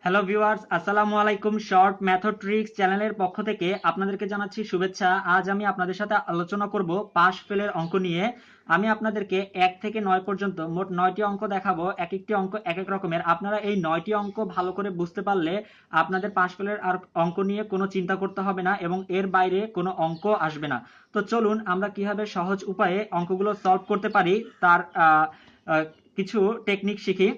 Hello viewers, আসসালামু আলাইকুম। Short method tricks চ্যানেলের পক্ষ থেকে আপনাদেরকে জানাচ্ছি শুভেচ্ছা। আজ আমি আপনাদের সাথে আলোচনা করব পাস ফেলের অঙ্ক নিয়ে। আমি আপনাদেরকে 1 থেকে 9 পর্যন্ত মোট 9টি অঙ্ক দেখাবো। এক একটি অঙ্ক এক এক রকমের। আপনারা এই 9টি অঙ্ক ভালো করে বুঝতে পারলে আপনাদের পাস ফেলের আর অঙ্ক নিয়ে কোনো চিন্তা করতে হবে না এবং এর বাইরে কোনো অঙ্ক আসবে না। তো চলুন আমরা কিভাবে সহজ উপায়ে অঙ্কগুলো সলভ করতে পারি তার কিছু টেকনিক শিখি।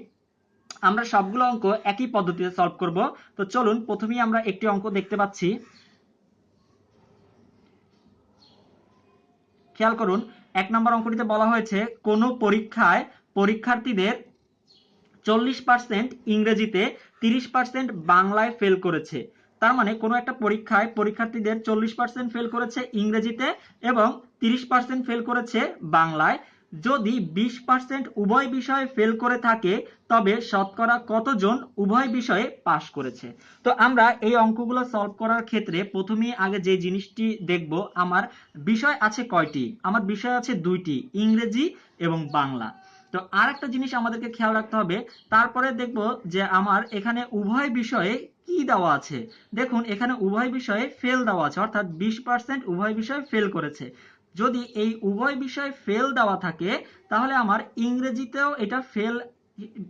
আমরা সবগুলো অঙ্ক একই পদ্ধতিতে সলভ করব। তো চলুন প্রথমেই আমরা একটি অঙ্ক দেখতে পাচ্ছি। খেয়াল করুন, 1 নম্বর অঙ্কটিতে বলা হয়েছে কোন পরীক্ষায় পরীক্ষার্থীদের 40% ইংরেজিতে, 30% বাংলায় ফেল করেছে। তার মানে কোনো একটা পরীক্ষায় পরীক্ষার্থীদের 40% ফেল করেছে ইংরেজিতে এবং 30% ফেল করেছে বাংলায়। যদি 20% উভয় বিষয়ে ফেল করে থাকে তবে শতকরা কতজন উভয় বিষয়ে পাশ করেছে। তো আমরা এই অঙ্কগুলো সলভ করার ক্ষেত্রে প্রথমেই আগে যে জিনিসটি দেখব, আমার বিষয় আছে কয়টি? আমার বিষয় আছে 2টি, ইংরেজি এবং বাংলা। তো আর একটা জিনিস আমাদেরকে খেয়াল রাখতে হবে। তারপরে দেখব যে আমার এখানে উভয় বিষয়ে কি দেওয়া আছে। দেখুন এখানে উভয় বিষয়ে ফেল দেওয়া আছে, অর্থাৎ 20% উভয় বিষয়ে ফেল করেছে। যদি এই উভয় বিষয়ে ফেল দেওয়া থাকে তাহলে আমার ইংরেজিতেও এটা ফেল,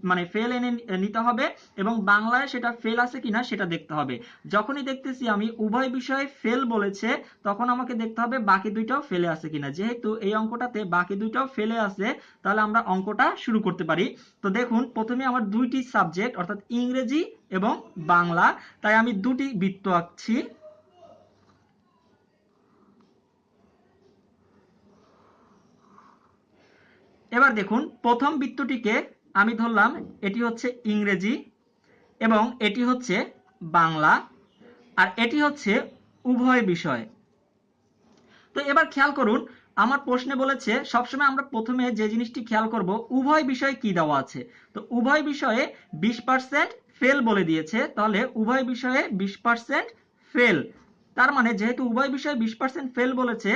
মানে ফেল এনে নিতে হবে এবং বাংলায় সেটা ফেল আছে কিনা সেটা দেখতে হবে। যখনই দেখতেছি আমি উভয় বিষয়ে ফেল বলেছে তখন আমাকে দেখতে হবে বাকি দুইটাও ফেলে আছে কিনা। যেহেতু এই অঙ্কটাতে বাকি দুইটাও ফেলে আছে তাহলে আমরা অঙ্কটা শুরু করতে পারি। তো দেখুন প্রথমে আমার 2টি সাবজেক্ট অর্থাৎ ইংরেজি এবং বাংলা, তাই আমি 2টি বৃত্ত আঁকছি। এবার দেখুন প্রথম বৃত্তটিকে আমি ধরলাম এটি হচ্ছে ইংরেজি এবং এটি হচ্ছে বাংলা, আর এটি হচ্ছে উভয় বিষয়। তো এবার খেয়াল করুন, আমার প্রশ্নে বলেছে সবসময় আমরা প্রথমে যে জিনিসটি খেয়াল করব উভয় বিষয়ে কি দেওয়া আছে। তো উভয় বিষয়ে 20% ফেল বলে দিয়েছে, তাহলে উভয় বিষয়ে 20% ফেল। তার মানে যেহেতু উভয় বিষয়ে 20% ফেল বলেছে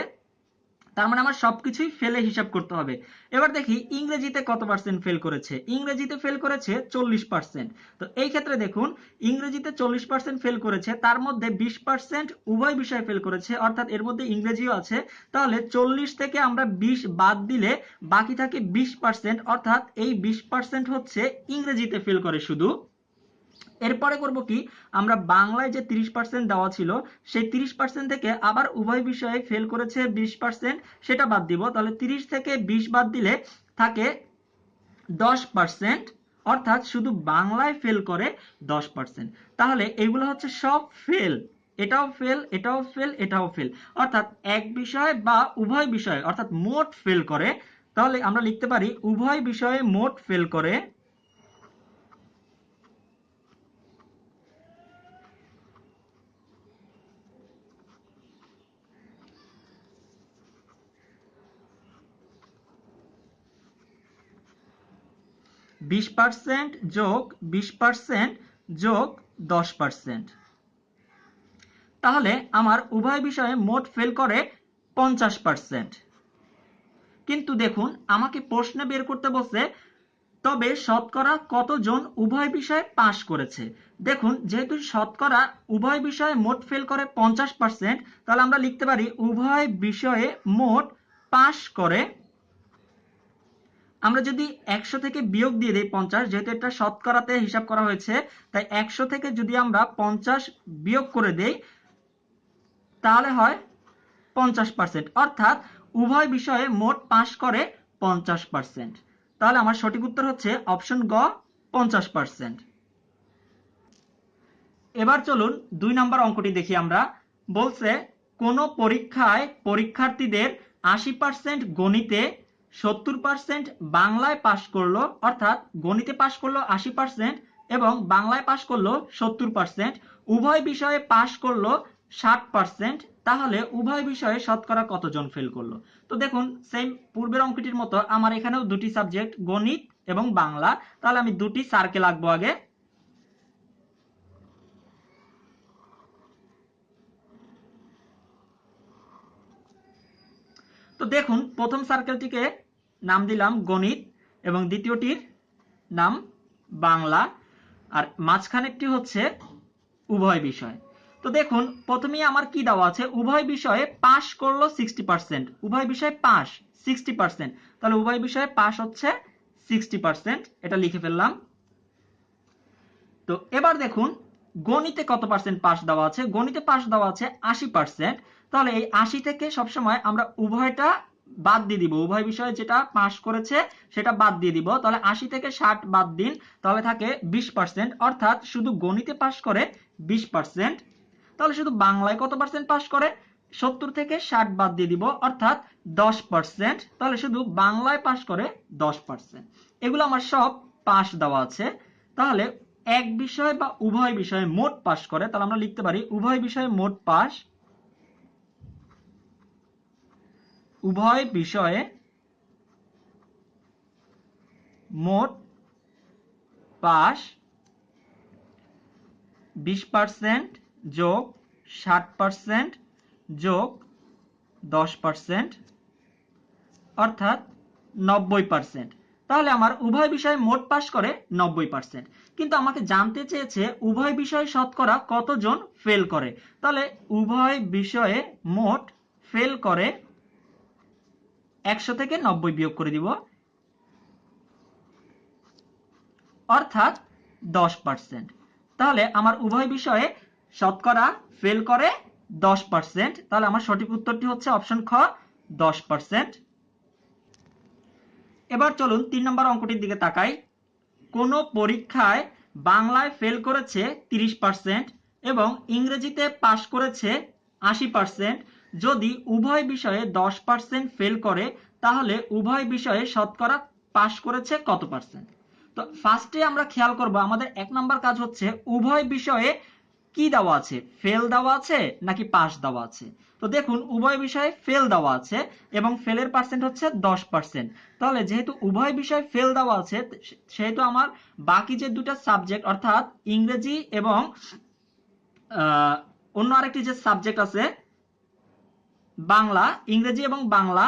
তার মানে আমার সবকিছুই ফেলে হিসাব করতে হবে। এবার দেখি ইংরেজিতে কত পার্সেন্ট ফেল করেছে। ইংরেজিতে ফেল করেছে 40%। তো এই ক্ষেত্রে দেখুন ইংরেজিতে 40% ফেল করেছে, তার মধ্যে 20% উভয় বিষয়ে ফেল করেছে, অর্থাৎ এর মধ্যে ইংরেজিও আছে। তাহলে 40 থেকে আমরা 20 বাদ দিলে বাকি থাকে 20%, অর্থাৎ এই 20% হচ্ছে ইংরেজিতে ফেল করে শুধু। এরপরে করব কি, আমরা বাংলায় যে 30% দেওয়া ছিল সেই 30% থেকে আবার উভয় বিষয়ে ফেল করেছে 20%, সেটা বাদ দিব। তাহলে 30 থেকে 20 বাদ দিলে থাকে 10%, অর্থাৎ শুধু বাংলায় ফেল করে 10%। তাহলে এগুলো হচ্ছে সব ফেল, এটাও ফেল, এটাও ফেল, এটাও ফেল, অর্থাৎ এক বিষয় বা উভয় বিষয় অর্থাৎ মোট ফেল করে। তাহলে আমরা লিখতে পারি উভয় বিষয়ে মোট ফেল করে 20% যোগ 20% যোগ 10%। তাহলে আমার উভয় বিষয়ে মোট ফেল করে 50%। কিন্তু দেখুন আমাকে প্রশ্নে বের করতে বলছে তবে শতকরা কতজন উভয় বিষয়ে পাশ করেছে। দেখুন যেহেতু শতকরা উভয় বিষয়ে মোট ফেল করে 50%, তাহলে আমরা লিখতে পারি উভয় বিষয়ে মোট পাশ করে। আমরা যদি 100 থেকে বিয়োগ দিয়ে দিই 50, যেহেতু এটা শতকরাতে হিসাব করা হয়েছে তাই 100 থেকে যদি আমরা 50 বিয়োগ করে দেই তাহলে হয় 50%, অর্থাৎ উভয় বিষয়ে মোট পাশ করে 50%। তাহলে আমার সঠিক উত্তর হচ্ছে অপশন গ, 50%। এবার চলুন 2 নম্বর অঙ্কটি দেখি আমরা। বলছে কোন পরীক্ষায় পরীক্ষার্থীদের 80% গণিতে, 70% বাংলায় পাশ করলো, অর্থাৎ গণিতে পাশ করলো 80% এবং বাংলায় পাশ করলো 70%, উভয় বিষয়ে পাশ করলো 60%। তাহলে উভয় বিষয়ে শতকরা কতজন ফেল করলো। তো দেখুন সেম পূর্বের অঙ্কটির মতো আমার এখানেও 2টি সাবজেক্ট গণিত এবং বাংলা, তাহলে আমি 2টি সার্কেল আঁকবো আগে। তো দেখুন প্রথম সার্কেলটিকে নাম দিলাম গণিত এবং দ্বিতীয়টির নাম বাংলা, আর মাঝখানেরটি হচ্ছে উভয় বিষয়। তো দেখুন প্রথমেই আমার কি দেওয়া আছে, উভয় বিষয়ে পাস করলো 60%, উভয় বিষয়ে পাস 60%, তাহলে উভয় বিষয়ে পাস হচ্ছে 60%, এটা লিখে ফেললাম। তো এবার দেখুন গণিতে কত পার্সেন্ট পাস দেওয়া আছে, গণিতে পাস দেওয়া আছে 80%, তাহলে এই 80 থেকে সবসময় আমরা উভয়টা বাদ দিয়ে দিব, উভয় বিষয়ে যেটা পাস করেছে সেটা বাদ দিয়ে দিব, তাহলে 80 থেকে 60 বাদ দিন, তাহলে থাকে 20%, অর্থাৎ শুধু গণিতে পাস করে 20%। তাহলে শুধু বাংলায় কত পার্সেন্ট পাস করে, 70 থেকে 60 বাদ দিয়ে দিব, অর্থাৎ 10%, তাহলে শুধু বাংলায় পাস করে 10%। এগুলো আমার সব পাস দেওয়া আছে। তাহলে এক বিষয় বা উভয় বিষয়ে মোট পাস করে, তাহলে আমরা লিখতে পারি উভয় বিষয়ে মোট পাস, উভয় বিষয়ে মোট পাস 20% যোগ 60% যোগ 10%, অর্থাৎ 90%। তাহলে আমার উভয় বিষয়ে মোট পাস করে 90%। কিন্তু আমাকে জানতে চেয়েছে উভয় বিষয়ে শতকরা কতজন ফেল করে, তাহলে উভয় বিষয়ে মোট ফেল করে 100 থেকে 90 বিয়োগ করে দিব, অর্থাৎ 10%। তাহলে আমার উভয় বিষয়ে শতকরা ফেল করে 10%, তাহলে আমার সঠিক উত্তরটি হচ্ছে অপশন খ 10%। এবার চলুন 3 নম্বর অঙ্কটির দিকে তাকাই। কোন পরীক্ষায় বাংলায় ফেল করেছে 30% এবং ইংরেজিতে পাস করেছে 80%, যদি উভয় বিষয়ে 10% ফেল করে তাহলে উভয় বিষয়ে শতকরা পাস করেছে কত পার্সেন্ট। তো ফার্স্টে আমরা খেয়াল করব আমাদের 1 নম্বর কাজ হচ্ছে উভয় বিষয়ে কি দেওয়া আছে, ফেল দেওয়া আছে নাকি পাস দেওয়া আছে। তো দেখুন উভয় বিষয়ে ফেল দেওয়া আছে এবং ফেলের পার্সেন্ট হচ্ছে 10%, তাহলে যেহেতু উভয় বিষয়ে ফেল দেওয়া আছে সেহেতু আমার বাকি যে দুটো সাবজেক্ট অর্থাৎ ইংরেজি এবং অন্য আরেকটি যে সাবজেক্ট আছে বাংলা, ইংরেজি এবং বাংলা,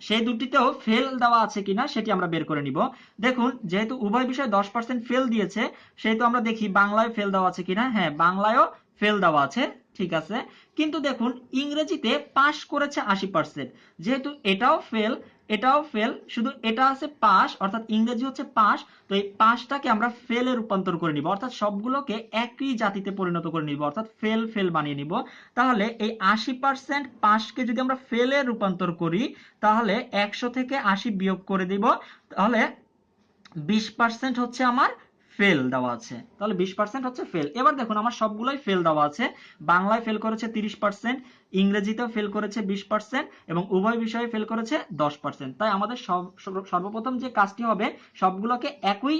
সেই দুটিতেও ফেল দেওয়া আছে কিনা সেটি আমরা বের করে নিব। দেখুন যেহেতু উভয় বিষয়ে 10% ফেল দিয়েছে সেহেতু আমরা দেখি বাংলায় ফেল দেওয়া আছে কিনা, হ্যাঁ বাংলায়ও ফেল দেওয়া আছে, ঠিক আছে। কিন্তু দেখুন ইংরেজিতে পাস করেছে 80%, যেহেতু এটাও ফেল এটাও ফেল, শুধু এটা আছে পাস, অর্থাৎ ইংরেজি হচ্ছে পাস, তো এই পাসটাকে আমরা ফেলে রূপান্তর করে নিব, অর্থাৎ সবগুলোকে একই জাতিতে পরিণত করে নিব, অর্থাৎ ফেল ফেল বানিয়ে নিব। তাহলে এই 80% পাসকে যদি আমরা ফেলে রূপান্তর করি তাহলে 100 থেকে 80 বিয়োগ করে দিব, তাহলে 20% হচ্ছে আমার ফেল দেওয়া আছে, তাহলে 20% হচ্ছে ফেল। এবার দেখুন আমার সবগুলোই ফেল দেওয়া আছে, বাংলায় ফেল করেছে 30%, ইংরেজিতেও ফেল করেছে 20% এবং উভয় বিষয়ে ফেল করেছে 10%। তাই আমাদের সর্বপ্রথম যে কাজটি হবে সবগুলোকে একই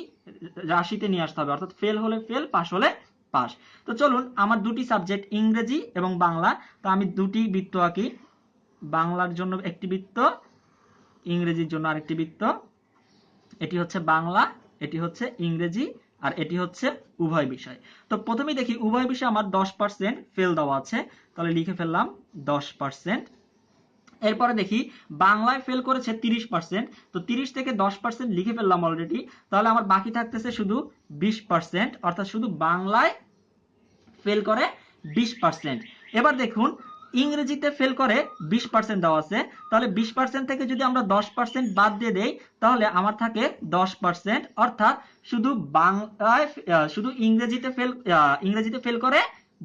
রাশিতে নিয়ে আসতে হবে, অর্থাৎ ফেল হলে ফেল, পাস হলে পাস। তো চলুন আমার দুটি সাবজেক্ট ইংরেজি এবং বাংলা, তো আমি দুটি বৃত্ত আঁকি, বাংলার জন্য একটি বৃত্ত, ইংরেজির জন্য আরেকটি বৃত্ত। এটি হচ্ছে বাংলা, এটি হচ্ছে ইংরেজি, আর এটি হচ্ছে উভয় বিষয়। তো প্রথমেই দেখি উভয় বিষয়ে আমার 10% ফেল দেওয়া আছে, তাহলে লিখে ফেললাম 10%। এরপরে দেখি বাংলায় ফেল করেছে 30%, তো 30 থেকে 10% লিখে ফেললাম অলরেডি, তাহলে আমার বাকি থাকতেছে শুধু 20%, অর্থাৎ শুধু বাংলায় ফেল করে 20%। এবার দেখুন ইংরেজিতে ফেল করে 20% দেওয়া আছে, তাহলে 20% থেকে যদি আমরা 10% বাদ দিয়ে দেই তাহলে আমার থাকে 10%, অর্থাৎ শুধু বাংলায় শুধু ইংরেজিতে ফেল করে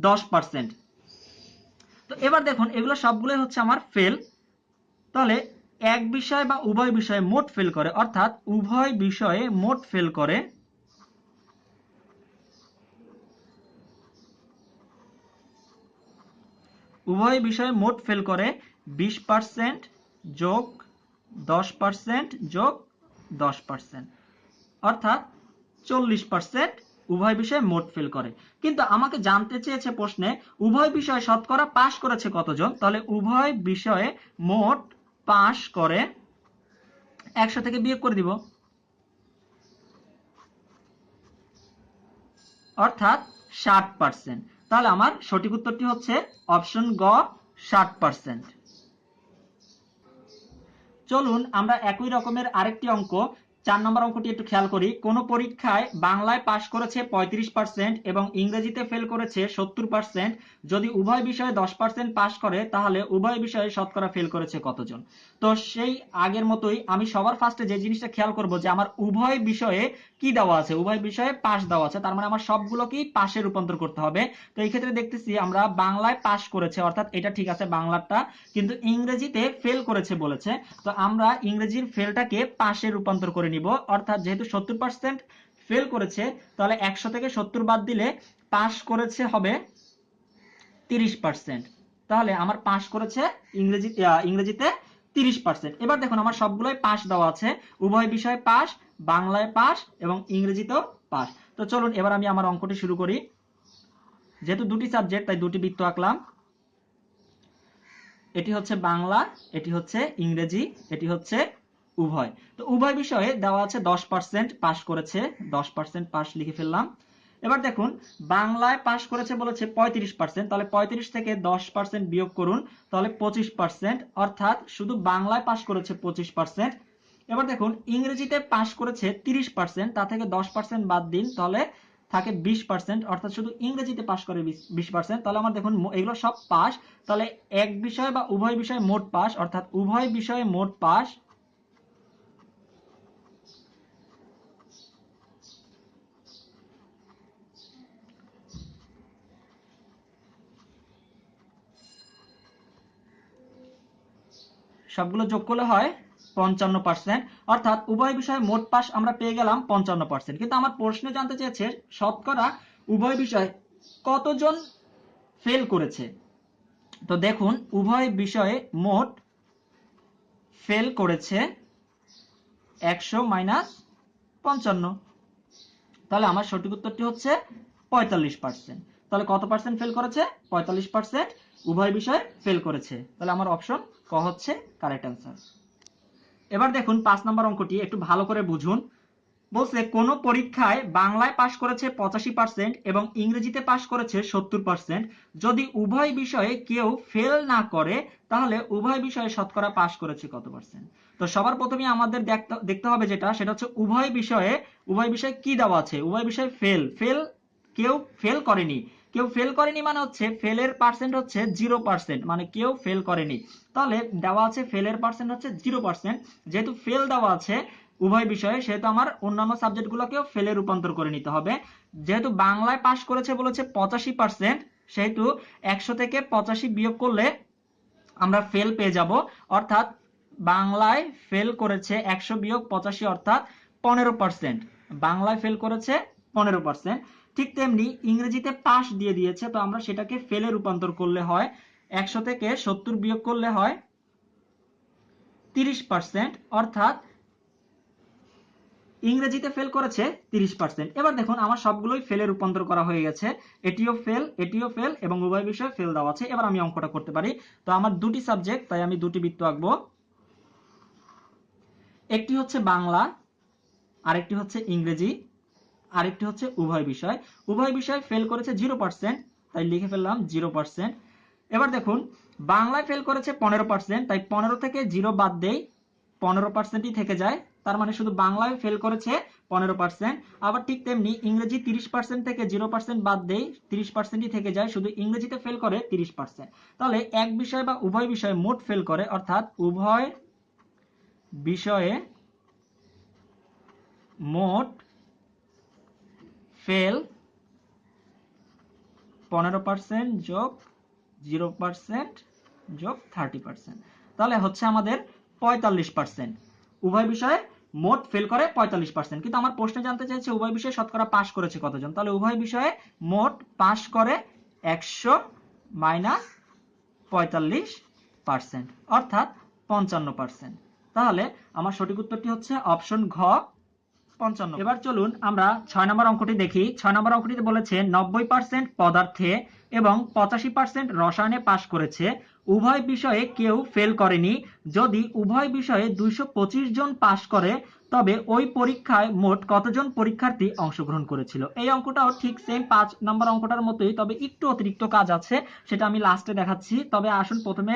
10%। তো এবার দেখুন এগুলো সবগুলোই হচ্ছে আমার ফেল, তাহলে এক বিষয় বা উভয় বিষয়ে মোট ফেল করে, অর্থাৎ উভয় বিষয়ে মোট ফেল করে উভয় বিষয়ে মোট ফেল করে 20% যোগ 10% যোগ 10%, অর্থাৎ 40% উভয় বিষয়ে মোট ফেল করে। কিন্তু আমাকে জানতে চেয়েছে প্রশ্নে উভয় বিষয়ে শতকরা পাস করেছে কতজন, তাহলে উভয় বিষয়ে মোট পাস করে 100 থেকে বিয়োগ করে দিব, অর্থাৎ 60%। তাহলে আমার সঠিক উত্তরটি হচ্ছে অপশন গ 60%। চলুন আমরা একই রকমের আরেকটি অঙ্ক 4 নম্বর অঙ্কটি একটু খেয়াল করি। কোন পরীক্ষায় বাংলায় পাশ করেছে 35% এবং ইংরেজিতে ফেল করেছে 70%, যদি উভয় বিষয়ে 10% পাশ করে তাহলে উভয় বিষয়ে শতকরা ফেল করেছে কতজন? তো সেই আগের মতোই আমি সবার ফার্স্টে যে জিনিসটা খেয়াল করব যে আমার উভয় বিষয়ে কি দেওয়া আছে, উভয় বিষয়ে পাশ দেওয়া আছে, তার মানে আমার সবগুলোকেই পাশে রূপান্তর করতে হবে। তো এই ক্ষেত্রে দেখতেছি আমরা বাংলায় পাশ করেছে, অর্থাৎ এটা ঠিক আছে বাংলাটা, কিন্তু ইংরেজিতে ফেল করেছে বলেছে। তো আমরা ইংরেজির ফেলটাকে পাশে রূপান্তর করে নিব, অর্থাৎ যেহেতু 70% ফেল করেছে তাহলে 100 থেকে 70 বাদ দিলে পাশ করেছে হবে 30%। তাহলে আমার পাশ করেছে ইংরেজিতে 30%। এবার দেখুন আমার সবগুলোই পাশ দেওয়া আছে, উভয় বিষয়ে পাশ, বাংলায় পাশ এবং ইংরেজিতেও পাশ। তো চলুন এবার আমি আমার অঙ্কটি শুরু করি। যেহেতু দুটি সাবজেক্ট তাই দুটি বৃত্ত আঁকলাম। এটি হচ্ছে বাংলা, এটি হচ্ছে ইংরেজি, এটি হচ্ছে উভয়। তো উভয় বিষয়ে দেওয়া আছে 10% পাশ করেছে, 10% পাশ লিখে ফেললাম। এবার দেখুন বাংলায় পাশ করেছে বলেছে 35%, তাহলে 35 থেকে 10% বিয়োগ করুন, তাহলে 25%, অর্থাৎ শুধু বাংলায় পাশ করেছে 25%। এবার দেখুন ইংরেজিতে পাশ করেছে 30%, তা থেকে 10% বাদ দিন, তাহলে থাকে 20%, অর্থাৎ শুধু ইংরেজিতে পাশ করে 20%। তাহলে আমার দেখুন এগুলো সব পাস, তাহলে এক বিষয় বা উভয় বিষয়ে মোট পাস, অর্থাৎ উভয় বিষয়ে মোট পাস সবগুলো যোগ করলে হয় 55%, অর্থাৎ উভয় বিষয়ে মোট পাস আমরা পেয়ে গেলাম 55%। কিন্তু আমার প্রশ্নে জানতে চেয়েছে শতকরা উভয় বিষয়ে কতজন ফেল করেছে। তো দেখুন উভয় বিষয়ে মোট ফেল করেছে 100 মাইনাস 55, তাহলে আমার সঠিক উত্তরটি হচ্ছে 45%। তাহলে কত পার্সেন্ট ফেল করেছে? 45% উভয় বিষয়ে ফেল করেছে। তাহলে আমার অপশন ক হচ্ছে কারেক্ট অ্যান্সার। এবার দেখুন 5 নম্বর অঙ্কটি একটু ভালো করে বুঝুন। বলছে কোন পরীক্ষায় বাংলায় পাশ করেছে 85% এবং ইংরেজিতে পাশ করেছে 70%, যদি উভয় বিষয়ে কেউ ফেল না করে তাহলে উভয় বিষয়ে শতকরা পাশ করেছে কত পার্সেন্ট? তো সবার প্রথমে আমাদের দেখতে হবে সেটা হচ্ছে উভয় বিষয়ে কি দেওয়া আছে, উভয় বিষয়ে কেউ ফেল করেনি। কেউ ফেল করেনি মানে হচ্ছে ফেলের পার্সেন্ট হচ্ছে 0%, মানে কেউ ফেল করেনি। তাহলে দেওয়া আছে ফেলের পার্সেন্ট হচ্ছে 0%, যেহেতু ফেল দেওয়া আছে উভয় বিষয়ে সেহেতু আমার অন্যান্য সাবজেক্টগুলোকেও ফেলে রূপান্তর করে নিতে হবে। যেহেতু বাংলায় পাশ করেছে বলেছে 85%, সেহেতু 100 থেকে 85 বিয়োগ করলে আমরা ফেল পেয়ে যাব, অর্থাৎ বাংলায় ফেল করেছে 100 বিয়োগ 85 অর্থাৎ 15%। বাংলায় ফেল করেছে 15%। ঠিক তেমনি ইংরেজিতে পাস দিয়ে দিয়েছে, তো আমরা সেটাকে ফেলে রূপান্তর করলে হয় 100 থেকে 70 বিয়োগ করলে হয় 30%, অর্থাৎ ইংরেজিতে ফেল করেছে 30%। এবার দেখুন আমার সবগুলোই ফেলে রূপান্তর করা হয়ে গেছে, এটিও ফেল এবং উভয় বিষয়ে ফেল দেওয়া আছে। এবার আমি অঙ্কটা করতে পারি। তো আমার দুটি সাবজেক্ট তাই আমি দুটি বৃত্ত আঁকবো। একটি হচ্ছে বাংলা, আরেকটি হচ্ছে ইংরেজি, আরেকটি হচ্ছে উভয় বিষয়। উভয় বিষয় ফেল করেছে 0%, তাই লিখে ফেললাম 0%। এবার দেখুন বাংলায় ফেল করেছে 15%, তাই 15 থেকে 0 বাদ দেই, 15%ই থেকে যায়, তার মানে শুধু বাংলায় ফেল করেছে 15%। আবার ঠিক তেমনি ইংরেজি 30% থেকে 0% বাদ দেই, 30%ই থেকে যায়, শুধু ইংরেজিতে ফেল করে 30%। তাহলে এক বিষয় বা উভয় বিষয়ে মোট ফেল করে, অর্থাৎ উভয় বিষয়ে মোট ফেল 15% যোগ 0% যোগ 30%, তাহলে হচ্ছে আমাদের 45%। উভয় বিষয়ে মোট ফেল করে 45%। কিন্তু আমার প্রশ্নে জানতে চাইছে উভয় বিষয়ে শতকরা পাস করেছে কতজন, তাহলে উভয় বিষয়ে মোট পাস করে 100 মাইনাস 45%, অর্থাৎ 55%। তাহলে আমার সঠিক উত্তরটি হচ্ছে অপশন ঘ 55। এবার চলুন আমরা 6 নম্বর অঙ্কটি দেখি। 6 নম্বর অঙ্কটিতে বলেছে 90% পদার্থে এবং 85% রসায়নে পাশ করেছে, উভয় বিষয়ে কেউ ফেল করেনি, যদি উভয় বিষয়ে 225 জন পাশ করে তবে ওই পরীক্ষায় মোট কতজন পরীক্ষার্থী অংশগ্রহণ করেছিল। এই অঙ্কটাও ঠিক সেম 5 নম্বর অঙ্কটার মতোই, তবে একটু অতিরিক্ত কাজ আছে, সেটা আমি লাস্টে দেখাচ্ছি। তবে আসুন প্রথমে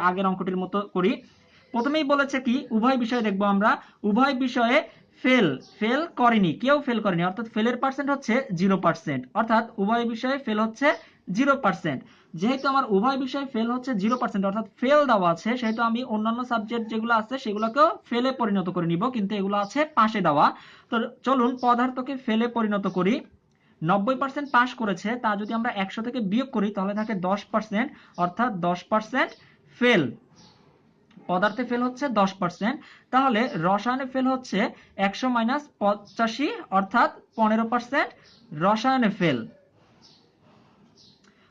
আগের অঙ্কটির মতো করি। প্রথমেই বলেছে কি উভয় বিষয়ে দেখবো আমরা, উভয় বিষয়ে ফেল ফেল করেনি, কেউ ফেল করেনি, অর্থাৎ ফেলের পার্সেন্ট হচ্ছে 0%, অর্থাৎ উভয় বিষয়ে ফেল হচ্ছে 0%। যেহেতু আমার উভয় বিষয়ে ফেল হচ্ছে 0%, অর্থাৎ ফেল দেওয়া আছে, সেহেতু আমি অন্যান্য সাবজেক্ট যেগুলো আছে সেগুলোকেও ফেলে পরিণত করে নিব, কিন্তু এগুলো আছে পাশে দেওয়া। তো চলুন পদার্থকে ফেলে পরিণত করি। 90% পাস করেছে, তা যদি আমরা 100 থেকে বিয়োগ করি তাহলে থাকে 10%, অর্থাৎ 10% ফেল। পদার্থে ফেল হচ্ছে 10%, তাহলে রসায়নে ফেল হচ্ছে 100 মাইনাস 85, অর্থাৎ 15% রসায়নে ফেল।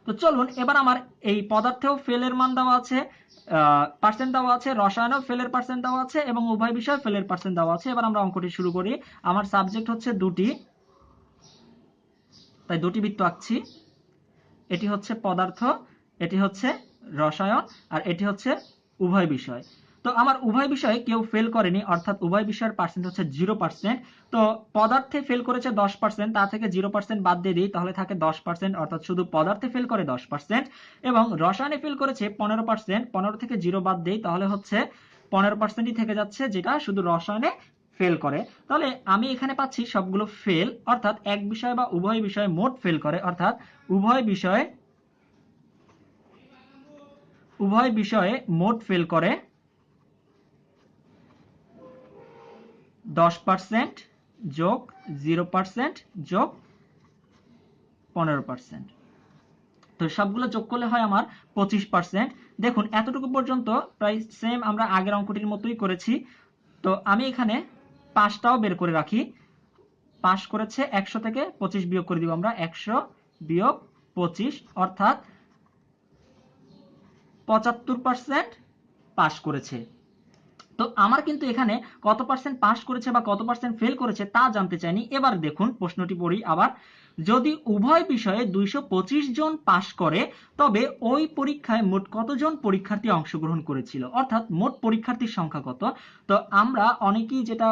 তো চলুন এবার আমার এই পদার্থেও ফেলের মান দেওয়া আছে, পার্সেন্ট দেওয়া আছে, রসায়নেও ফেলের পার্সেন্ট দেওয়া আছে এবং উভয় বিষয়ে ফেলের পার্সেন্ট দেওয়া আছে। এবার আমরা অঙ্কটি শুরু করি। আমার সাবজেক্ট হচ্ছে দুটি, তাই দুটি বৃত্ত আঁকছি। এটি হচ্ছে পদার্থ, এটি হচ্ছে রসায়ন, আর এটি হচ্ছে উভয় বিষয়। তো আমার উভয় বিষয়ে কেউ ফেল করেনি, অর্থাৎ উভয় বিষয়ের পার্সেন্ট হচ্ছে 0%। তো পদার্থে ফেল করেছে 10%, তা থেকে 0% বাদ দিয়ে দিই, তাহলে থাকে 10%, অর্থাৎ শুধু পদার্থে ফেল করে 10%। এবং রসায়নে ফেল করেছে 15%, 15 থেকে 0 বাদ দিই, তাহলে হচ্ছে 15%ই থেকে যাচ্ছে, যেটা শুধু রসায়নে ফেল করে। তাহলে আমি এখানে পাচ্ছি সবগুলো ফেল, অর্থাৎ এক বিষয় বা উভয় বিষয়ে মোট ফেল করে, অর্থাৎ উভয় বিষয়ে মোট ফেল করে 10% যোগ 0% যোগ 15%। তো সবগুলো যোগ করলে হয় আমার 25%। দেখুন এতটুকু পর্যন্ত প্রায় সেম আমরা আগের অঙ্কটির মতোই করেছি। তো আমি এখানে পাঁচটাও বের করে রাখি। পাস করেছে 100 থেকে 25 বিয়োগ করে দিব আমরা, 100 বিয়োগ 25, অর্থাৎ 75% পাস করেছে। তো আমার কিন্তু এখানে কত পার্সেন্ট পাস করেছে বা কত পার্সেন্ট ফেল করেছে তা জানতে চাইনি। এবার দেখুন প্রশ্নটি পড়ি আবার। যদি উভয় বিষয়ে 225 জন পাস করে, তবে ওই পরীক্ষায় মোট কতজন পরীক্ষার্থী অংশগ্রহণ করেছিল, অর্থাৎ মোট পরীক্ষার্থীর সংখ্যা কত। তো আমরা অনেকেই যেটা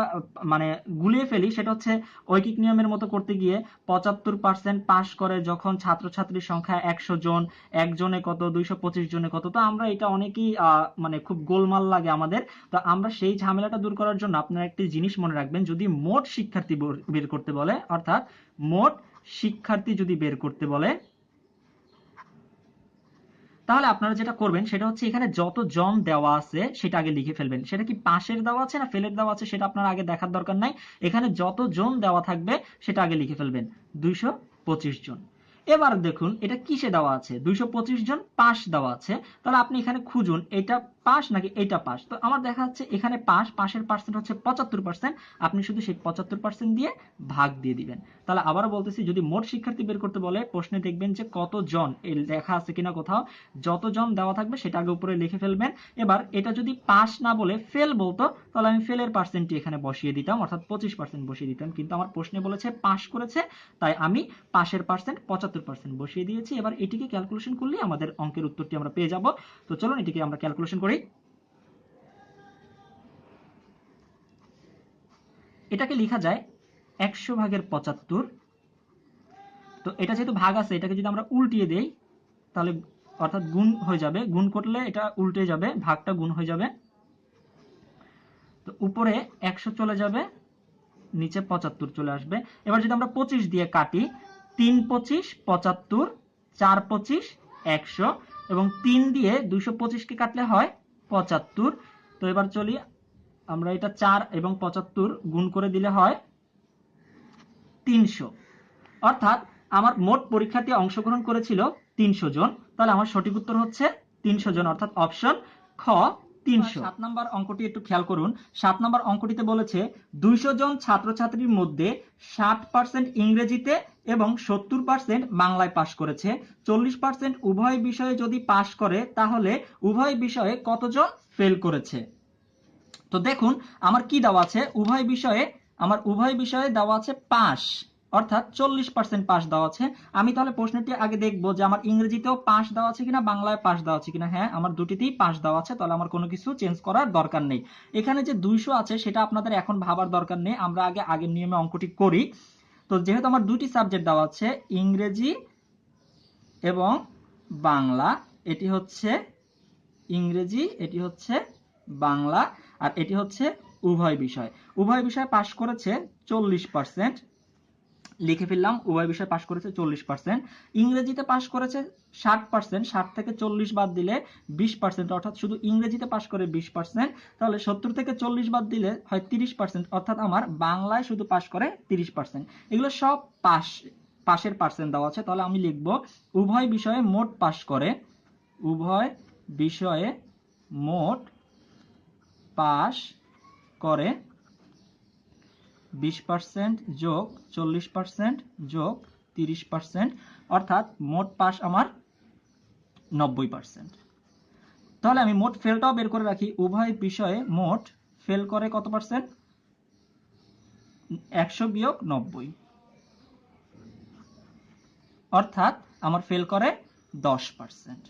মানে গুলিয়ে ফেলি, সেটা হচ্ছে ঐকিক নিয়মের মতো করতে গিয়ে 75% পাস করে যখন ছাত্রছাত্রীর সংখ্যা 100 জন, একজনে কত, 225 জনে কত। তো আমরা এটা অনেকেই মানে খুব গোলমাল লাগে আমাদের। তো আমরা সেই ঝামেলাটা দূর করার জন্য আপনারা একটি জিনিস মনে রাখবেন, যদি মোট শিক্ষার্থী বের করতে বলে, অর্থাৎ মোট শিক্ষার্থী যদি বের করতে বলে, তাহলে আপনারা যেটা করবেন সেটা হচ্ছে এখানে যত জন দেওয়া আছে সেটা আগে লিখে ফেলবেন। সেটা কি পাশের দেওয়া আছে না ফেলের দেওয়া আছে সেটা আপনার আগে দেখার দরকার নাই। এখানে যত জন দেওয়া থাকবে সেটা আগে লিখে ফেলবেন, 225 জন। এবার দেখুন এটা কিসে দেওয়া আছে, 225 জন পাস দেওয়া আছে। তাহলে আপনি এখানে খুঁজুন এটা পাস নাকি এটা পাস। তো আমার দেখা যাচ্ছে এখানে পাস, পাশের পার্সেন্ট হচ্ছে 75%। আপনি শুধু সেই 75% দিয়ে ভাগ দিয়ে দিবেন। তাহলে আবারও বলতেছি, যদি মোট শিক্ষার্থী বের করতে বলে প্রশ্নে দেখবেন যে কতজন লেখা আছে কিনা কোথাও, যতজন দেওয়া থাকবে সেটা আগে উপরে লিখে ফেলবেন। এবার এটা যদি পাস না বলে ফেল বলতো, তাহলে আমি ফেলের পার্সেন্টটি এখানে বসিয়ে দিতাম, অর্থাৎ 25% বসিয়ে দিতাম। কিন্তু আমার প্রশ্নে বলেছে পাস করেছে, তাই আমি পাশের পার্সেন্ট 75% বসিয়ে দিয়েছি। এবার এটিকে ক্যালকুলেশন করলে আমাদের অঙ্কের উত্তরটি আমরা পেয়ে যাব। তো চলুন এটিকে আমরা ক্যালকুলেশন করি। এটাকে লেখা যায় 100 ভাগের 75। তো এটা যেহেতু ভাগ আছে, এটাকে যদি আমরা উল্টিয়ে দেই তাহলে অর্থাৎ গুণ হয়ে যাবে, গুণ করলে এটা উল্টে যাবে, ভাগটা গুণ হয়ে যাবে। তো উপরে 100 চলে যাবে, নিচে 75 চলে আসবে। এবার যদি আমরা 25 দিয়ে কাটি, 3 25 75, 4 25 100, এবং 3 দিয়ে 225 কে কাটলে হয় 75। তো এবার চলি আমরা, এটা 4 এবং 75 গুণ করে দিলে হয় 300। অর্থাৎ আমার মোট পরীক্ষার্থী অংশগ্রহণ করেছিল 300 জন। তাহলে আমার সঠিক উত্তর হচ্ছে 300 জন, অর্থাৎ অপশন খ 300। 7 নম্বর অঙ্কটি একটু খেয়াল করুন। 7 নম্বর অঙ্কটিতে বলেছে 200 জন ছাত্রছাত্রীর মধ্যে 60% ইংরেজিতে এবং 70% বাংলায় পাশ করেছে। 40% উভয় বিষয়ে যদি পাশ করে, তাহলে উভয় বিষয়ে কতজন ফেল করেছে। তো দেখুন আমার কি দেওয়া আছে, উভয় বিষয়ে দেওয়া আছে পাস, অর্থাৎ 40% পাস দেওয়া আছে। আমি তাহলে প্রশ্নটি আগে দেখবো যে আমার ইংরেজিতেও পাস দেওয়া আছে কিনা, বাংলায় পাস দেওয়া আছে কিনা। হ্যাঁ, আমার দুটিতেই পাস দেওয়া আছে, তাহলে আমার কোনো কিছু চেঞ্জ করার দরকার নেই। এখানে যে 200 আছে সেটা আপনাদের এখন ভাবার দরকার নেই, আমরা আগে আগের নিয়মে অঙ্কটি করি। তো যেহেতু আমার দুটি সাবজেক্ট দেওয়া আছে, ইংরেজি এবং বাংলা, এটি হচ্ছে ইংরেজি, এটি হচ্ছে বাংলা। আর এটি হচ্ছে উভয় বিষয়। উভয় বিষয় পাশ করেছে 40%, লিখে ফেললাম উভয় বিষয় পাশ করেছে 40%। ইংরেজিতে পাশ করেছে 60%, 60 থেকে 40 বাদ দিলে 20%, অর্থাৎ শুধু ইংরেজিতে পাশ করে 20%, তাহলে 70 থেকে 40 বাদ দিলে হয় 30%, অর্থাৎ আমার বাংলায় শুধু পাশ করে 30%। এগুলো সব পাশের পার্সেন্ট দেওয়া আছে, তাহলে আমি লিখব উভয় বিষয়ে মোট পাশ করে, উভয় বিষয়ে মোট পাশ করে 20% যোগ 40% যোগ 30%, অর্থাৎ মোট পাস আমার 90%। তাহলে আমি মোট ফেলটাও বের করে রাখি, উভয় বিষয়ে মোট ফেল করে কত পার্সেন্ট, 100 বিয়োগ 90, অর্থাৎ আমার ফেল করে 10%।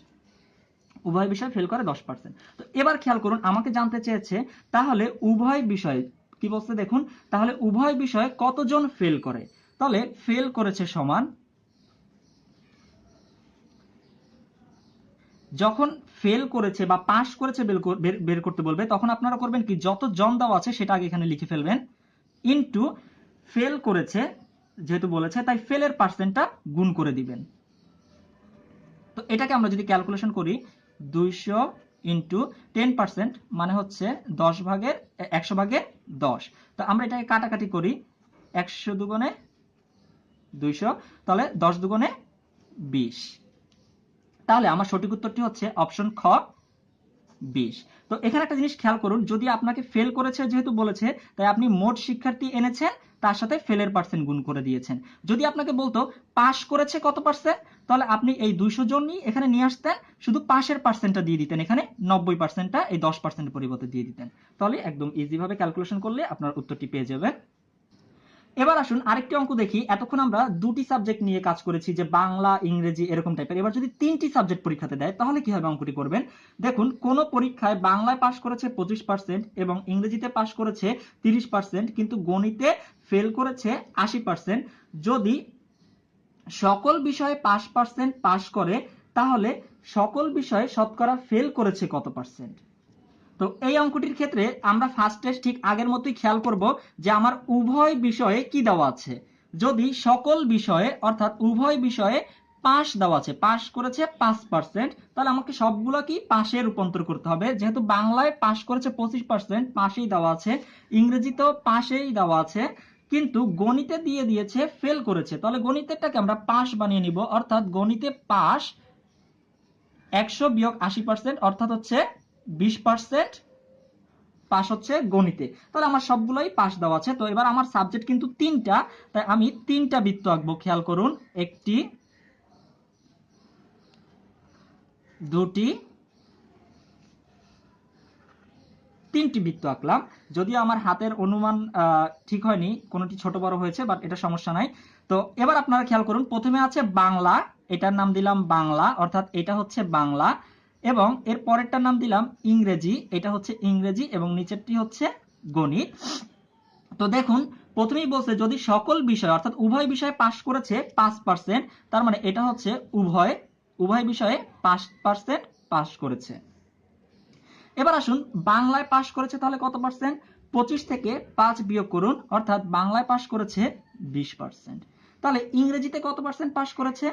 উভয় বিষয় ফেল করে 10%। তো এবার খেয়াল করুন, আমাকে জানতে চেয়েছে তাহলে উভয় বিষয়ে কি বলছে দেখুন, তাহলে উভয় বিষয়ে কতজন ফেল করে। তাহলে ফেল করেছে সমান, যখন ফেল করেছে বা পাস করেছে বের করতে বলবে, তখন আপনারা করবেন কি, যত জন দেওয়া আছে সেটা আগে এখানে লিখে ফেলবেন, ইনটু ফেল করেছে যেহেতু বলেছে তাই ফেলের পার্সেন্টটা গুণ করে দিবেন। তো এটাকে আমরা যদি ক্যালকুলেশন করি, 200 ইন্টু 10% মানে হচ্ছে 100 ভাগের 10। তো আমরা এটাকে কাটাকাটি করি, 100 দুগুণে 200, তাহলে 10 দুগুণে 20। তাহলে আমার সঠিক উত্তরটি হচ্ছে অপশন খ, 20। তো এখানে একটা জিনিস খেয়াল করুন, যদি আপনাকে ফেল করেছে যেহেতু বলেছে, তাই আপনি মোট শিক্ষার্থী এনেছেন, তার সাথে ফেলের পার্সেন্ট গুণ করে দিয়েছেন। যদি আপনাকে বলতো পাস করেছে কত পার্সেন্ট, তাহলে আপনি এই 200 জনই এখানে নিয়ে আসতেন, শুধু পাশের পার্সেন্টটা দিয়ে দিতেন, এখানে 90%টা এই 10% পরিবর্তে দিয়ে দিতেন, তাহলে একদম ইজি ভাবে ক্যালকুলেশন করলে আপনার উত্তরটি পেয়ে যাবেন। এবার আসুন আরেকটি অঙ্ক দেখি। এতক্ষণ আমরা দুটি সাবজেক্ট নিয়ে কাজ করেছি, যে বাংলা ইংরেজি এরকম টাইপের। এবার যদি 3টি সাবজেক্ট পরীক্ষাতে দেয় তাহলে কিভাবে অঙ্কটি করবেন। দেখুন, কোন পরীক্ষায় বাংলায় পাস করেছে 25% এবং ইংরেজিতে পাস করেছে 30%, কিন্তু গণিতে ফেল করেছে 80%। যদি সকল বিষয়ে 5% পাস করে, তাহলে সকল বিষয়ে শতকরা ফেল করেছে কত পার্সেন্ট। তো এই অঙ্কটির ক্ষেত্রে আমরা ফার্স্টে ঠিক আগের মতোই খেয়াল করব যে আমার উভয় বিষয়ে কি দেওয়া আছে। যদি সকল বিষয়ে অর্থাৎ উভয় বিষয়ে পাস দেওয়া আছে, পাস করেছে 5%, তাহলে আমাকে সবগুলো কি পাশে রূপান্তর করতে হবে। যেহেতু বাংলায় পাস করেছে 25%, পাশেই দেওয়া আছে, ইংরেজিতেও পাশেই দেওয়া আছে, কিন্তু গণিতে দিয়ে দিয়েছে ফেল করেছে, তাহলে গণিতেরটাকে আমরা পাস বানিয়ে নিব, অর্থাৎ গণিতে পাস 100 বিয়োগ 80%, অর্থাৎ হচ্ছে 20% পাস হচ্ছে গণিতে। তাহলে আমার সবগুলোই পাস দেওয়া আছে। তো এবার আমার সাবজেক্ট কিন্তু 3টা, তাই আমি 3টা বৃত্ত আঁকবো। খেয়াল করুন, 1টি 2টি 3টি বৃত্ত আঁকলাম। যদিও আমার হাতের অনুমান ঠিক হয়নি, কোনোটি ছোট বড় হয়েছে, বাট এটা সমস্যা নাই। তো এবার আপনারা খেয়াল করুন, প্রথমে আছে বাংলা, এটার নাম দিলাম বাংলা, অর্থাৎ এটা হচ্ছে বাংলা, এবং এর পরেরটার নাম দিলাম ইংরেজি, এটা হচ্ছে ইংরেজি, এবং নিচেরটি হচ্ছে গণিত। তো দেখুন, প্রথমেই বলছে যদি সকল বিষয় অর্থাৎ উভয় বিষয়ে পাস করেছে 5%, তার মানে এটা হচ্ছে উভয় বিষয়ে 5% পাস করেছে। এবার আসুন বাংলায় পাস করেছে তাহলে কত পার্সেন্ট, 25 থেকে 5 বিয়োগ করুন, অর্থাৎ বাংলায় পাস করেছে 20%। তাহলে ইংরেজিতে কত পার্সেন্ট পাস করেছে,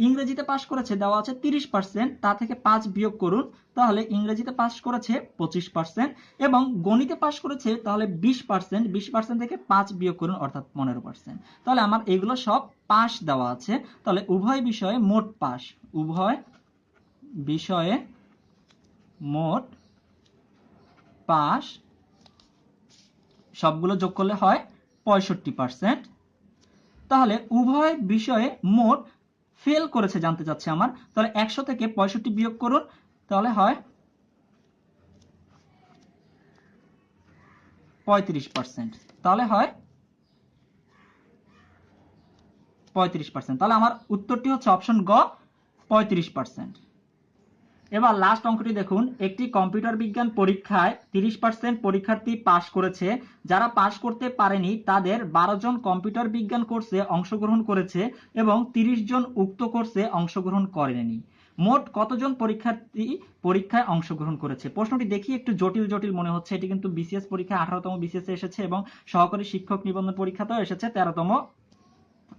ইংরেজিতে পাস করেছে দেওয়া আছে 30%, তা থেকে 5 বিয়োগ করুন, তাহলে ইংরেজিতে পাস করেছে 25%, এবং গণিতে পাস করেছে তাহলে 20%, 20% থেকে 5 বিয়োগ করুন, অর্থাৎ 15%। তাহলে আমার এগুলো সব পাস দেওয়া আছে। তাহলে উভয় বিষয়ে মোট পাস, উভয় বিষয়ে মোট পাস সবগুলো যোগ করলে হয় 65%। তাহলে উভয় বিষয়ে মোট ফেল করেছে জানতে চাচ্ছে আমার, তাহলে 100 থেকে 65 বিয়োগ করুন, তাহলে হয় 35%, তাহলে হয় 35%। তাহলে আমার উত্তরটি হচ্ছে অপশন গ, 35%। এবার লাস্ট অঙ্কটি দেখুন, একটি কম্পিউটার বিজ্ঞান পরীক্ষায় 30% পরীক্ষার্থী পাস করেছে, যারা পাস করতে পারেনি তাদের 12 জন কম্পিউটার বিজ্ঞান কোর্সে অংশগ্রহণ করেছে এবং 30 জন উক্ত কোর্সে অংশগ্রহণ করেনি। মোট কতজন পরীক্ষার্থী পরীক্ষায় অংশগ্রহণ করেছে। প্রশ্নটি দেখি একটু জটিল জটিল মনে হচ্ছে। এটি কিন্তু বিসিএস পরীক্ষায় 18তম বিসিএস এসেছে এবং সহকারী শিক্ষক নিবন্ধন পরীক্ষাতেও এসেছে 13তম।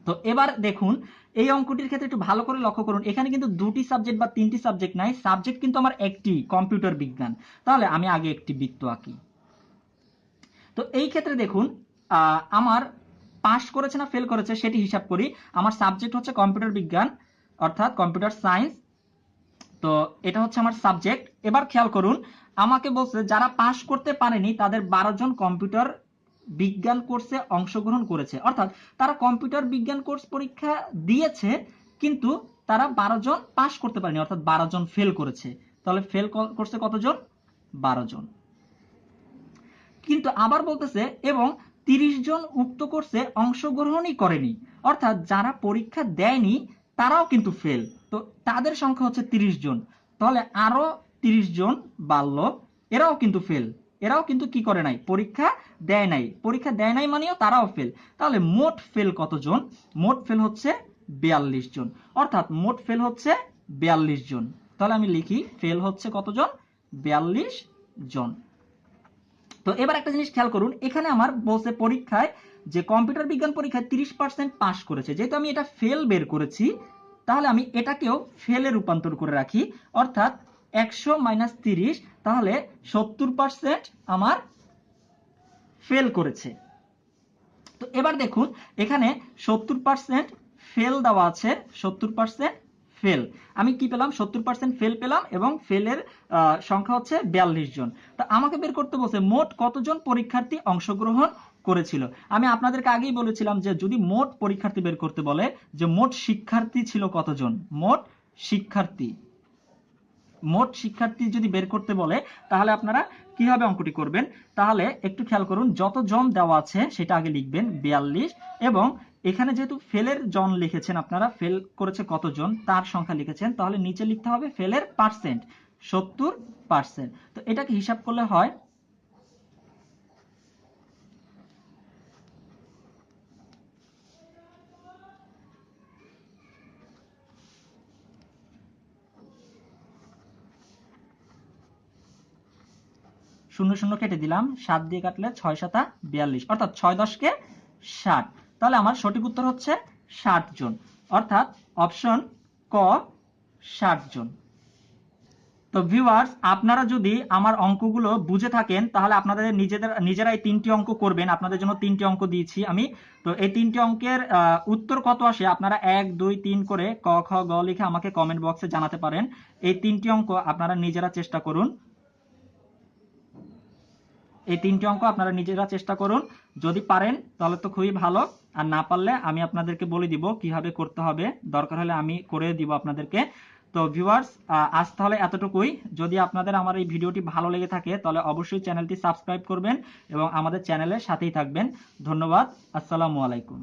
তো এবার দেখুন এই অঙ্কটির ক্ষেত্রে একটু ভালো করে লক্ষ্য করুন, এখানে কিন্তু দুটি সাবজেক্ট বা তিনটি সাবজেক্ট নাই, সাবজেক্ট কিন্তু আমার একটি, কম্পিউটার বিজ্ঞান। তাহলে আমি আগে একটি বৃত্ত আঁকি। তো এই ক্ষেত্রে দেখুন আমার পাস করেছে না ফেল করেছে সেটি হিসাব করি। আমার সাবজেক্ট হচ্ছে কম্পিউটার বিজ্ঞান অর্থাৎ কম্পিউটার সায়েন্স, তো এটা হচ্ছে আমার সাবজেক্ট। এবার খেয়াল করুন আমাকে বলছে যারা পাস করতে পারেনি তাদের 12 জন কম্পিউটার বিজ্ঞান কোর্সে অংশগ্রহণ করেছে, অর্থাৎ তারা কম্পিউটার বিজ্ঞান কোর্স পরীক্ষা দিয়েছে কিন্তু তারা 12 জন পাস করতে পারেনি, অর্থাৎ 12 জন ফেল করেছে। তাহলে ফেল করছে কতজন? 12 জন। কিন্তু আবার বলতেছে এবং 30 জন উক্ত কোর্সে অংশগ্রহণই করেনি, অর্থাৎ যারা পরীক্ষা দেয়নি তারাও কিন্তু ফেল, তো তাদের সংখ্যা হচ্ছে 30 জন। তাহলে আরো 30 জন বাড়লো, এরাও কিন্তু ফেল, এরাও কিন্তু কি করে নাই? পরীক্ষা দেয় নাই। পরীক্ষা দেয় নাই মানেও তারাও ফেল। তাহলে মোট ফেল কতজন? মোট ফেল হচ্ছে 42 জন, অর্থাৎ মোট ফেল হচ্ছে 42 জন। তাহলে আমি লিখি ফেল হচ্ছে কতজন? 42 জন। তো এবার একটা জিনিস খেয়াল করুন, এখানে আমার বলছে পরীক্ষায় যে কম্পিউটার বিজ্ঞান পরীক্ষায় 30% পাস করেছে, যেহেতু আমি এটা ফেল বের করেছি তাহলে আমি এটাকেও ফেলে রূপান্তর করে রাখি, অর্থাৎ 100 - 30, তাহলে 70% আমার ফেল করেছে। তো এবার দেখুন এখানে 70% ফেল দেওয়া আছে, 70% ফেল। আমি কি পেলাম? 70% ফেল পেলাম এবং ফেলের সংখ্যা হচ্ছে 42 জন। তো আমাকে বের করতে বলছে মোট কতজন পরীক্ষার্থী অংশগ্রহণ করেছিল। আমি আপনাদেরকে আগেই বলেছিলাম যে যদি মোট পরীক্ষার্থী বের করতে বলে যে মোট শিক্ষার্থী ছিল কতজন, মোট শিক্ষার্থী, মোট শিক্ষার্থী যদি বের করতে বলে তাহলে আপনারা কিভাবে অঙ্কটি করবেন? তাহলে একটু খেয়াল করুন, যত জন দেওয়া আছে সেটা আগে লিখবেন 42, এবং এখানে যেহেতু ফেলের জন লিখেছেন, আপনারা ফেল করেছে কতজন তার সংখ্যা লিখেছেন, তাহলে নিচে লিখতে হবে ফেলের পার্সেন্ট 70%। তো এটাকে হিসাব করলে হয় শূন্য শূন্য কেটে দিলাম, 7 দিয়ে কাটলে 6 × 7 = 42, অর্থাৎ 6 × 10 = 60। তাহলে আমার সঠিক উত্তর হচ্ছে 60 জন, অর্থাৎ অপশন ক 60 জন। তো ভিউয়ার্স আপনারা যদি আমার অঙ্কগুলো বুঝে থাকেন তাহলে আপনাদের নিজেরাই 3টি অঙ্ক করবেন। আপনাদের জন্য 3টি অঙ্ক দিয়েছি আমি। তো এই 3টি অঙ্কের উত্তর কত আসে আপনারা 1 2 3 করে ক খ গ লিখে আমাকে কমেন্ট বক্সে জানাতে পারেন। এই 3টি অঙ্ক আপনারা নিজেরা চেষ্টা করুন, এই 3টি অঙ্ক আপনারা নিজেরা চেষ্টা করুন। যদি পারেন তাহলে তো খুবই ভালো, আর না পারলে আমি আপনাদেরকে বলে দিব কিভাবে করতে হবে, দরকার হলে আমি করে দিব আপনাদেরকে। তো ভিউয়ার্স আজ তাহলে এতটুকুই। যদি আপনাদের আমার এই ভিডিওটি ভালো লেগে থাকে তাহলে অবশ্যই চ্যানেলটি সাবস্ক্রাইব করবেন এবং আমাদের চ্যানেলের সাথেই থাকবেন। ধন্যবাদ। আসসালামু আলাইকুম।